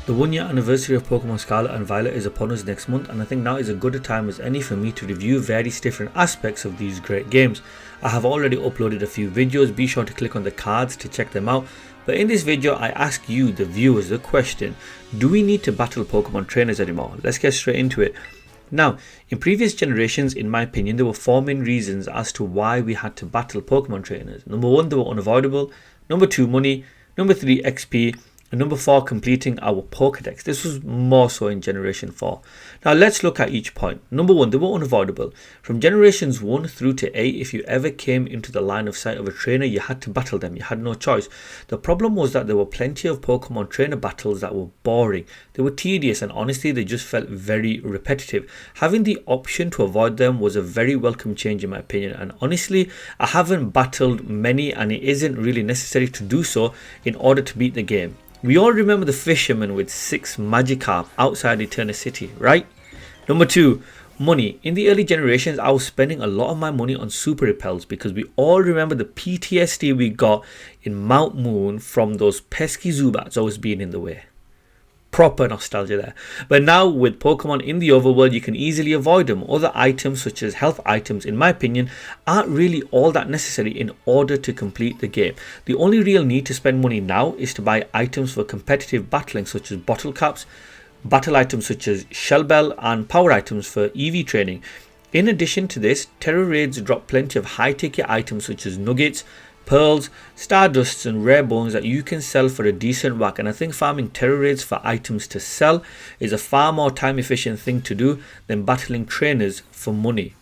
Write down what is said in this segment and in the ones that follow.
The 1 year anniversary of Pokemon Scarlet and Violet is upon us next month, and I think now is as good a time as any for me to review various different aspects of these great games. I have already uploaded a few videos, be sure to click on the cards to check them out. But in this video I ask you, the viewers, the question: do we need to battle Pokemon trainers anymore? Let's get straight into it. Now, in previous generations, in my opinion, there were 4 main reasons as to why we had to battle Pokemon trainers. Number 1, they were unavoidable. Number 2, money. Number 3, XP. And number 4, completing our Pokedex. This was more so in Generation 4. Now let's look at each point. Number 1, they were unavoidable. From Generations 1 through to 8, if you ever came into the line of sight of a trainer, you had to battle them. You had no choice. The problem was that there were plenty of Pokemon trainer battles that were boring. They were tedious, and honestly they just felt very repetitive. Having the option to avoid them was a very welcome change in my opinion, and honestly I haven't battled many, and it isn't really necessary to do so in order to beat the game. We all remember the fisherman with 6 Magikarp outside Eterna City, right? Number 2, money. In the early generations, I was spending a lot of my money on super repels because we all remember the PTSD we got in Mount Moon from those pesky Zubats always being in the way. Proper nostalgia there. But now with Pokemon in the overworld, you can easily avoid them. Other items such as health items, in my opinion, aren't really all that necessary in order to complete the game. The only real need to spend money now is to buy items for competitive battling such as bottle caps, battle items such as Shell Bell, and power items for EV training. In addition to this, Terror Raids drop plenty of high ticket items such as nuggets, pearls, stardusts and rare bones that you can sell for a decent whack, and I think farming Terror Raids for items to sell is a far more time efficient thing to do than battling trainers for money.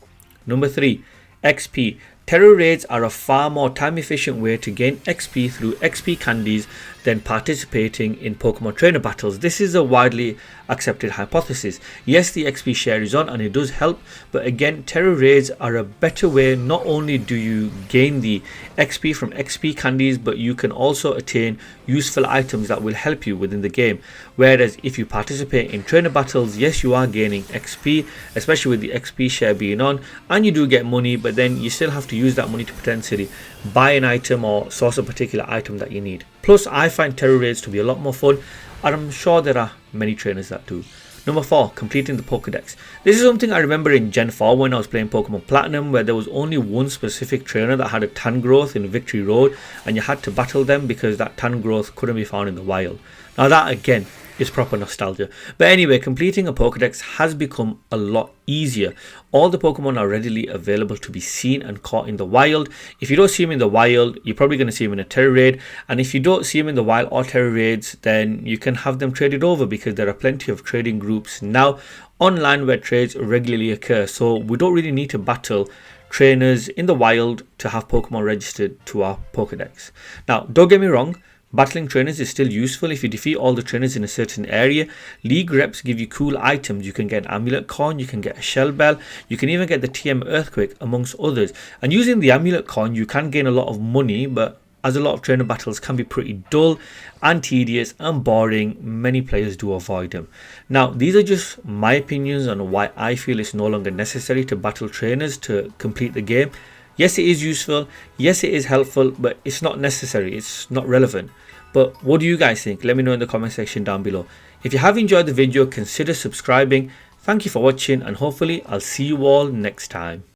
Number 3, XP. Terror Raids are a far more time efficient way to gain XP through XP candies than participating in Pokemon trainer battles. This is a widely accepted hypothesis. Yes, the XP share is on and it does help, but again, Terror Raids are a better way. Not only do you gain the XP from XP candies, but you can also attain useful items that will help you within the game. Whereas if you participate in trainer battles, yes, you are gaining XP, especially with the XP share being on, and you do get money, but then you still have to use that money to potentially buy an item or source a particular item that you need. Plus, I find Terror Raids to be a lot more fun, and I'm sure there are many trainers that do. Number 4, completing the Pokedex. This is something I remember in Gen 4 when I was playing Pokemon Platinum, where there was only one specific trainer that had a Tangrowth in Victory Road, and you had to battle them because that Tangrowth couldn't be found in the wild. Now that again is proper nostalgia. But anyway, completing a Pokedex has become a lot easier. All the Pokemon are readily available to be seen and caught in the wild. If you don't see them in the wild, you're probably going to see them in a Terror Raid, and if you don't see them in the wild or Terror Raids, then you can have them traded over because there are plenty of trading groups now online where trades regularly occur. So we don't really need to battle trainers in the wild to have Pokemon registered to our Pokedex. Now, don't get me wrong, battling trainers is still useful. If you defeat all the trainers in a certain area, league reps give you cool items. You can get an amulet coin, you can get a shell bell, you can even get the TM earthquake, amongst others. And using the amulet coin, you can gain a lot of money, but as a lot of trainer battles can be pretty dull and tedious and boring, many players do avoid them. Now, these are just my opinions on why I feel it's no longer necessary to battle trainers to complete the game. Yes, it is useful, yes it is helpful, but it's not necessary, it's not relevant. But what do you guys think? Let me know in the comment section down below. If you have enjoyed the video, consider subscribing. Thank you for watching, and hopefully I'll see you all next time.